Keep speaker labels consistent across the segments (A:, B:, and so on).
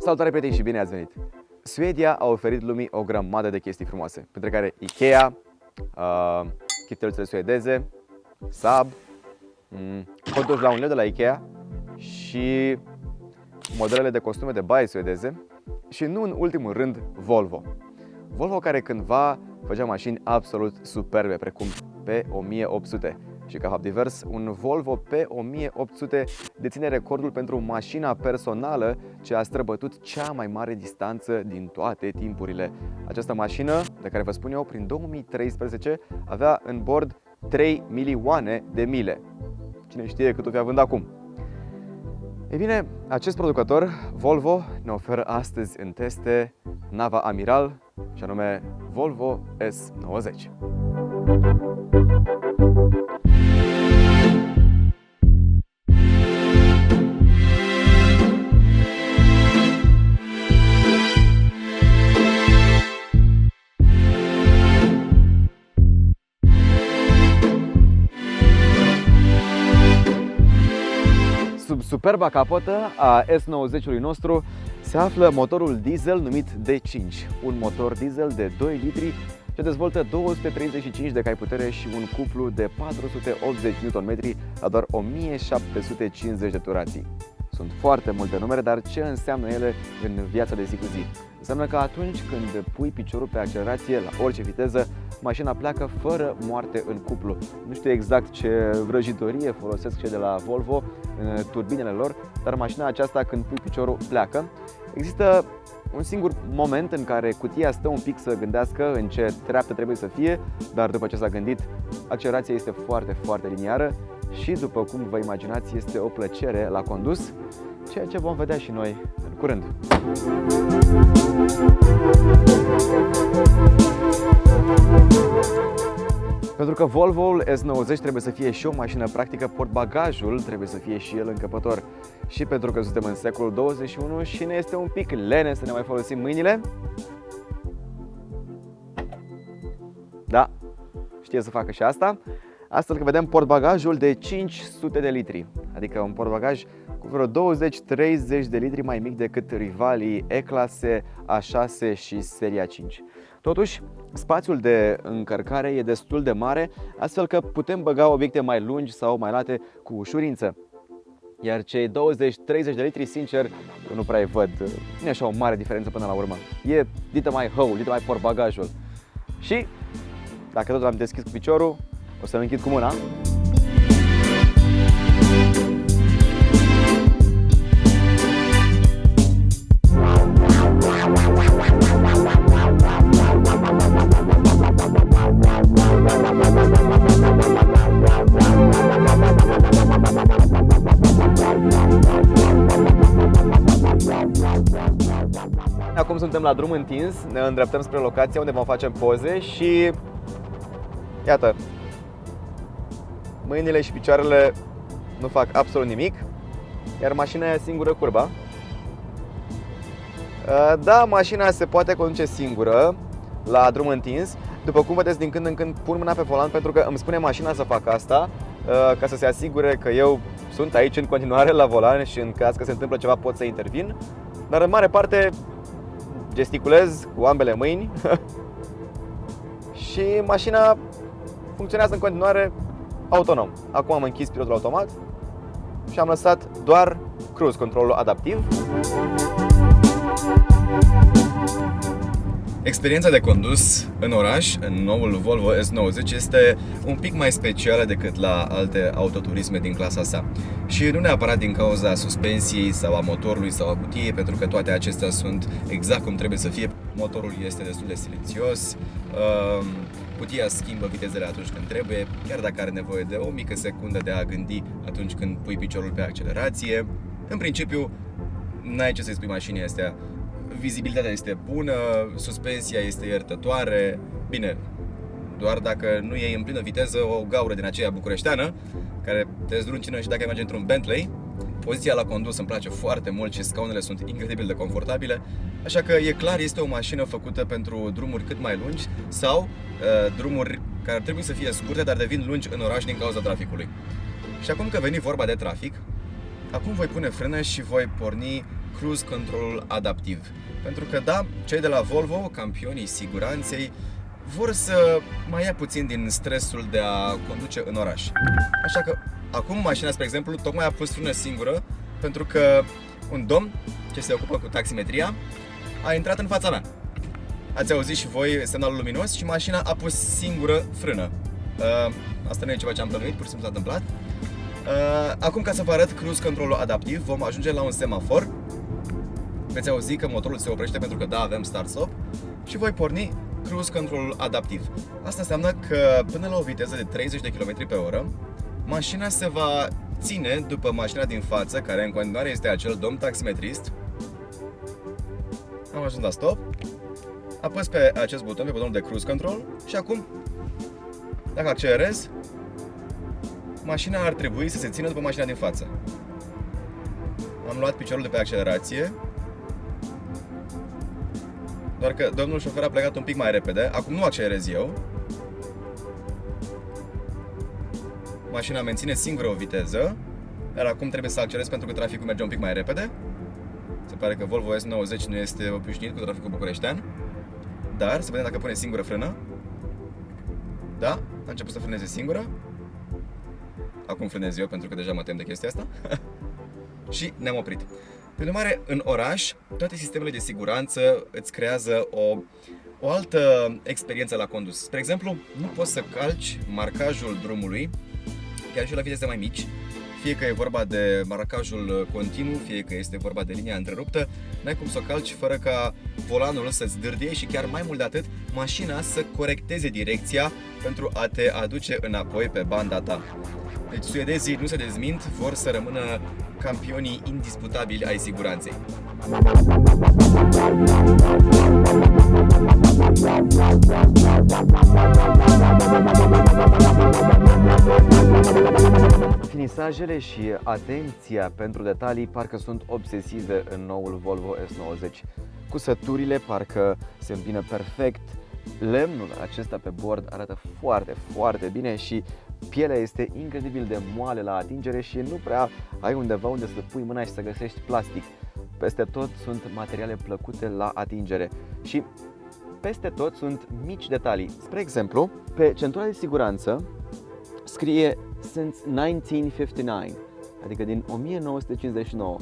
A: Salutare prieteni și bine ați venit! Suedia a oferit lumii o grămadă de chestii frumoase, printre care Ikea, chităluțele suedeze, Saab, contuși la 1 leu de la Ikea și modelele de costume de baie suedeze și nu în ultimul rând Volvo. Volvo care cândva făcea mașini absolut superbe, precum P1800. Și ca fapt divers, un Volvo P1800 deține recordul pentru mașina personală ce a străbătut cea mai mare distanță din toate timpurile. Această mașină, de care vă spun eu, prin 2013 avea în bord 3 milioane de mile. Cine știe cât o fi având acum? Ei bine, acest producător, Volvo, ne oferă astăzi în teste nava amiral, și anume Volvo S90. Sub superba capotă a S90-ului nostru se află motorul diesel numit D5, un motor diesel de 2 litri ce dezvoltă 235 de cai putere și un cuplu de 480 Nm la doar 1750 de turații. Sunt foarte multe numere, dar ce înseamnă ele în viața de zi cu zi? Înseamnă că atunci când pui piciorul pe accelerație la orice viteză, mașina pleacă fără moarte în cuplu. Nu știu exact ce vrăjitorie folosesc cei de la Volvo în turbinele lor, dar mașina aceasta, când pui piciorul, pleacă. Există un singur moment în care cutia stă un pic să gândească în ce treaptă trebuie să fie, dar după ce s-a gândit, accelerația este foarte, foarte liniară și, după cum vă imaginați, este o plăcere la condus, ceea ce vom vedea și noi în curând. Pentru că Volvo S90 trebuie să fie și o mașină practică, portbagajul trebuie să fie și el încăpător. Și pentru că suntem în secolul 21 și ne este un pic lene să ne mai folosim mâinile, da, știe să facă și asta, astfel că vedem portbagajul de 500 de litri, adică un portbagaj cu vreo 20-30 de litri mai mic decât rivalii E-clase, A6 și seria 5. Totuși, spațiul de încărcare e destul de mare, astfel că putem băga obiecte mai lungi sau mai late cu ușurință. Iar cei 20-30 de litri, sincer, eu nu prea îi văd. Nu e așa o mare diferență până la urmă. E dită mai hăul, dită mai portbagajul. Și, dacă tot l-am deschis cu piciorul, o să-l închid cu mâna. Acum suntem la drum întins, ne îndreptăm spre locația unde vom face poze și iată, mâinile și picioarele nu fac absolut nimic, iar mașina e singură curba. Da, mașina se poate conduce singură la drum întins. După cum vedeți, din când în când pun mâna pe volan pentru că îmi spune mașina să fac asta, ca să se asigure că eu sunt aici în continuare la volan și în caz că se întâmplă ceva pot să intervin. Dar în mare parte gesticulez cu ambele mâini și mașina funcționează în continuare autonom. Acum am închis pilotul automat și am lăsat doar cruise controlul adaptiv. Experiența de condus în oraș, în noul Volvo S90, este un pic mai specială decât la alte autoturisme din clasa sa. Și nu neapărat din cauza suspensiei sau a motorului sau a cutiei, pentru că toate acestea sunt exact cum trebuie să fie. Motorul este destul de silențios, cutia schimbă vitezele atunci când trebuie, chiar dacă are nevoie de o mică secundă de a gândi atunci când pui piciorul pe accelerație. În principiu, n-ai ce să-i spui mașinii astea. Vizibilitatea este bună, suspensia este iertătoare. Bine, doar dacă nu iei în plină viteză o gaură din aceea bucureșteană care te zdruncină și dacă mergi într-un Bentley. Poziția la condus îmi place foarte mult și scaunele sunt incredibil de confortabile. Așa că e clar, este o mașină făcută pentru drumuri cât mai lungi sau drumuri care ar trebui să fie scurte, dar devin lungi în oraș din cauza traficului. Și acum că veni vorba de trafic, acum voi pune frână și voi porni cruise control adaptiv. Pentru că da, cei de la Volvo, campionii siguranței, vor să mai ia puțin din stresul de a conduce în oraș. Așa că acum mașina, spre exemplu, tocmai a pus frână singură pentru că un domn ce se ocupă cu taximetria a intrat în fața mea. Ați auzit și voi semnalul luminos și mașina a pus singură frână. Asta nu e ceva ce am plănuit, pur și simplu s-a întâmplat. Acum, ca să vă arăt cruise control adaptiv, vom ajunge la un semafor. Veți auzi că motorul se oprește pentru că da, avem start-stop și voi porni cruise control adaptiv. Asta înseamnă că până la o viteză de 30 de km pe oră, mașina se va ține după mașina din față, care în continuare este acel domn taximetrist. Am ajuns la stop. Apăs pe acest buton, pe butonul de cruise control și acum, dacă accelerez, mașina ar trebui să se țină după mașina din față. Am luat piciorul de pe accelerație, doar că domnul șofer a plecat un pic mai repede. Acum nu accelerez eu. Mașina menține singură o viteză, iar acum trebuie să accelerez pentru că traficul merge un pic mai repede. Se pare că Volvo S90 nu este obișnuit cu traficul bucureștean. Dar să vedem dacă pune singură frână. Da, a început să frâneze singură. Acum frânez eu pentru că deja mă tem de chestia asta. Și ne-am oprit. Prin urmare, în oraș, toate sistemele de siguranță îți creează o altă experiență la condus. Spre exemplu, nu poți să calci marcajul drumului, chiar și la viteze mai mici, fie că e vorba de marcajul continuu, fie că este vorba de linia întreruptă, n-ai cum să o calci fără ca volanul să-ți dârdie și chiar mai mult de atât, mașina să corecteze direcția pentru a te aduce înapoi pe banda ta. Deci suedezii nu se dezmint, vor să rămână campionii indisputabili ai siguranței.
B: Finisajele și atenția pentru detalii parcă sunt obsesive în noul Volvo S90. Cusăturile parcă se îmbină perfect, lemnul acesta pe bord arată foarte, foarte bine și pielea este incredibil de moale la atingere și nu prea ai undeva unde să pui mâna și să găsești plastic. Peste tot sunt materiale plăcute la atingere și peste tot sunt mici detalii. Spre exemplu, pe centura de siguranță scrie since 1959, adică din 1959.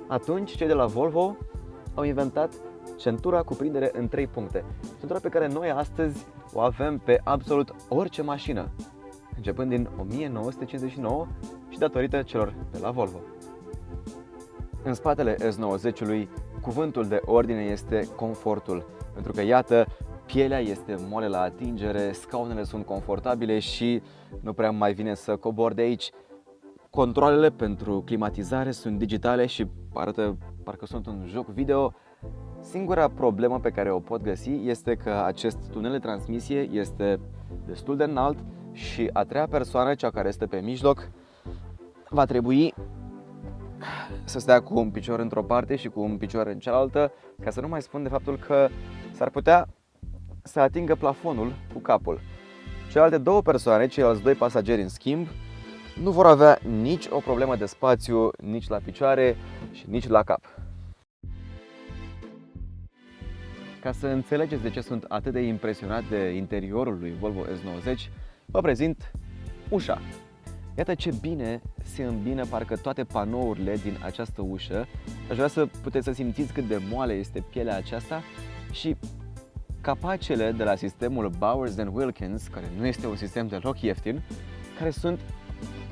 B: Atunci cei de la Volvo au inventat centura cu prindere în 3 puncte. Centura pe care noi astăzi o avem pe absolut orice mașină, începând din 1959 și datorită celor de la Volvo. În spatele S90-ului, cuvântul de ordine este confortul, pentru că iată, pielea este moale la atingere, scaunele sunt confortabile și nu prea mai vine să cobor de aici. Controlele pentru climatizare sunt digitale și arată parcă sunt un joc video. Singura problemă pe care o pot găsi este că acest tunel de transmisie este destul de înalt și a treia persoană, cea care este pe mijloc, va trebui să stea cu un picior într-o parte și cu un picior în cealaltă, ca să nu mai spun de faptul că s-ar putea să atingă plafonul cu capul. Celelalte două persoane, ceilalți doi pasageri în schimb, nu vor avea nici o problemă de spațiu, nici la picioare și nici la cap. Ca să înțelegeți de ce sunt atât de impresionat de interiorul lui Volvo S90, vă prezint ușa. Iată ce bine se îmbină parcă toate panourile din această ușă. Aș vrea să puteți să simțiți cât de moale este pielea aceasta și capacele de la sistemul Bowers & Wilkins, care nu este un sistem deloc ieftin, care sunt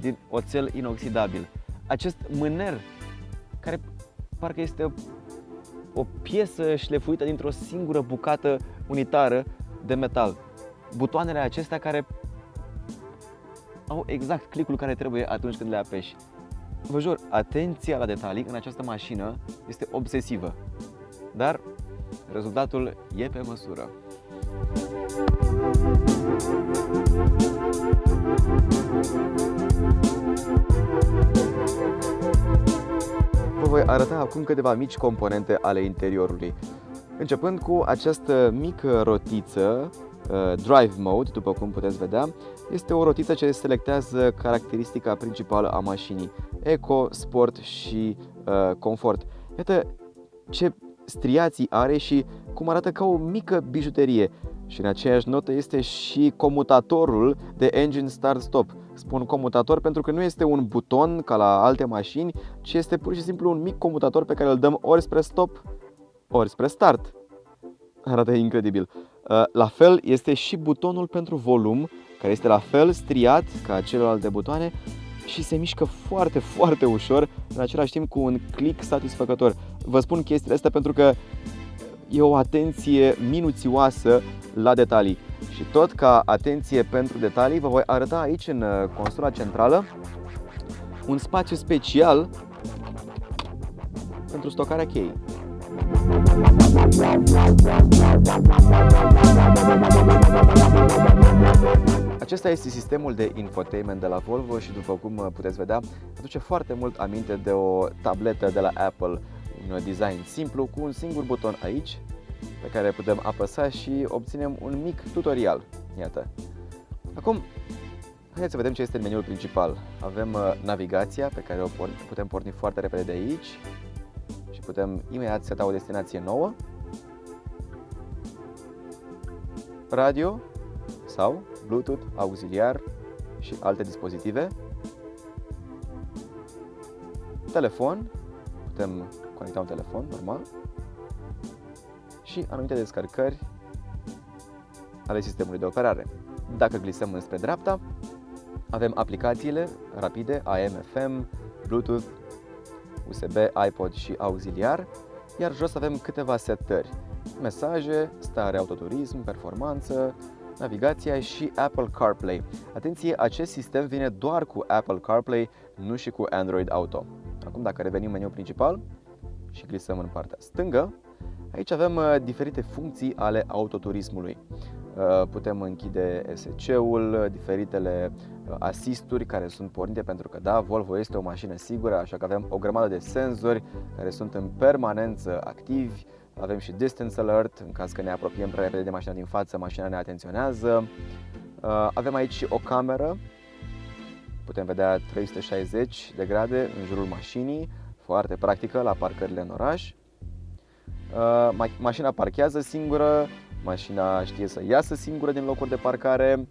B: din oțel inoxidabil. Acest mâner, care parcă este o piesă șlefuită dintr-o singură bucată unitară de metal. Butoanele acestea care au exact clicul care trebuie atunci când le apeși. Vă jur, atenția la detalii în această mașină este obsesivă, dar rezultatul e pe măsură. Vă voi arăta acum câteva mici componente ale interiorului. Începând cu această mică rotiță Drive Mode, după cum puteți vedea, este o rotiță ce selectează caracteristica principală a mașinii: Eco, Sport și Confort. Iată, ce striații are și cum arată ca o mică bijuterie. Și în aceeași notă este și comutatorul de engine start-stop. Spun comutator pentru că nu este un buton ca la alte mașini, ci este pur și simplu un mic comutator pe care îl dăm ori spre stop, ori spre start. Arată incredibil. La fel este și butonul pentru volum, care este la fel striat ca celelalte butoane și se mișcă foarte, foarte ușor, în același timp cu un click satisfăcător. Vă spun chestiile astea pentru că e o atenție minuțioasă la detalii. Și tot ca atenție pentru detalii, vă voi arăta aici în consola centrală un spațiu special pentru stocarea cheii. Acesta este sistemul de infotainment de la Volvo și, după cum puteți vedea, aduce foarte mult aminte de o tabletă de la Apple. Un design simplu cu un singur buton aici pe care putem apăsa și obținem un mic tutorial. Iată. Acum, haideți să vedem ce este în meniul principal. Avem navigația pe care o putem porni foarte repede de aici și putem imediat seta o destinație nouă. Radio sau Bluetooth, auxiliar și alte dispozitive. Telefon, putem conecta un telefon normal și anumite descărcări ale sistemului de operare. Dacă glisăm înspre dreapta, avem aplicațiile rapide, AM, FM, Bluetooth, USB, iPod și auxiliar, iar jos avem câteva setări: mesaje, stare, autoturism, performanță, navigația și Apple CarPlay. Atenție, acest sistem vine doar cu Apple CarPlay, nu și cu Android Auto. Acum, dacă revenim în meniul principal și glisăm în partea stângă, aici avem diferite funcții ale autoturismului. Putem închide ESC-ul, diferitele asisturi care sunt pornite, pentru că da, Volvo este o mașină sigură, așa că avem o grămadă de senzori care sunt în permanență activi. Avem și distance alert, în caz că ne apropiem prea repede de mașina din față, mașina ne atenționează. Avem aici și o cameră, putem vedea 360 de grade în jurul mașinii, foarte practică la parcările în oraș. Mașina parchează singură, mașina știe să iasă singură din locuri de parcare,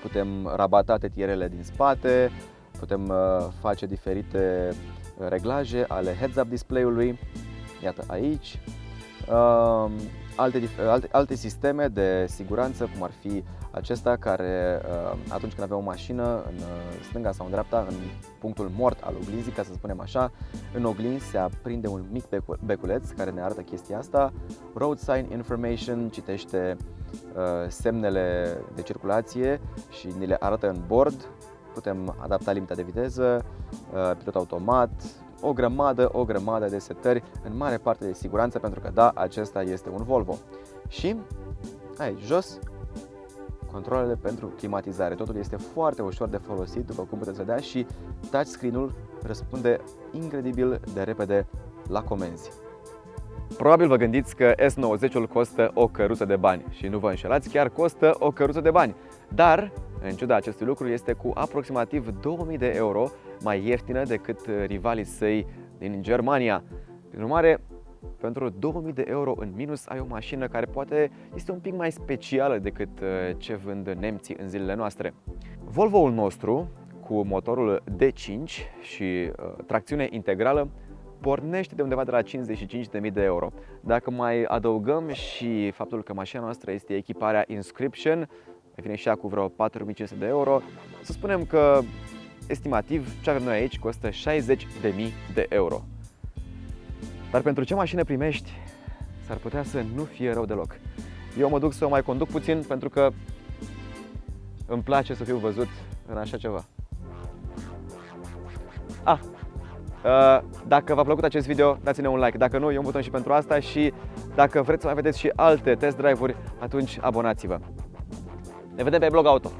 B: putem rabata tetierele din spate, putem face diferite reglaje ale heads-up display-ului, iată aici. Alte sisteme de siguranță, cum ar fi acesta, care atunci când avem o mașină în stânga sau în dreapta, în punctul mort al oglinzii, ca să spunem așa, în oglinzi se aprinde un mic beculeț care ne arată chestia asta. Road sign information, citește semnele de circulație și ni le arată în bord. Putem adapta limita de viteză, pilot automat, o grămadă de setări, în mare parte de siguranță, pentru că da, acesta este un Volvo. Și aici jos, controlele pentru climatizare. Totul este foarte ușor de folosit, după cum puteți vedea, și touchscreen-ul răspunde incredibil de repede la comenzi. Probabil vă gândiți că S90-ul costă o căruță de bani și nu vă înșelați, chiar costă o căruță de bani. Dar, în ciuda acestui lucru, este cu aproximativ 2000 de euro mai ieftină decât rivalii săi din Germania. Prin urmare, pentru 2000 de euro în minus ai o mașină care poate este un pic mai specială decât ce vând nemții în zilele noastre. Volvo-ul nostru, cu motorul D5 și tracțiune integrală, pornește de undeva de la 55.000 de euro. Dacă mai adăugăm și faptul că mașina noastră este echiparea Inscription, mai vine și ea cu vreo 4.500 de euro, să spunem că estimativ ce avem noi aici costă 60.000 de euro. Dar pentru ce mașină primești, s-ar putea să nu fie rău deloc. Eu mă duc să o mai conduc puțin pentru că îmi place să fiu văzut în așa ceva. Dacă v-a plăcut acest video, dați-ne un like. Dacă nu, e un buton și pentru asta și dacă vreți să mai vedeți și alte test drive-uri, atunci abonați-vă. Ne vedem pe Blog Auto.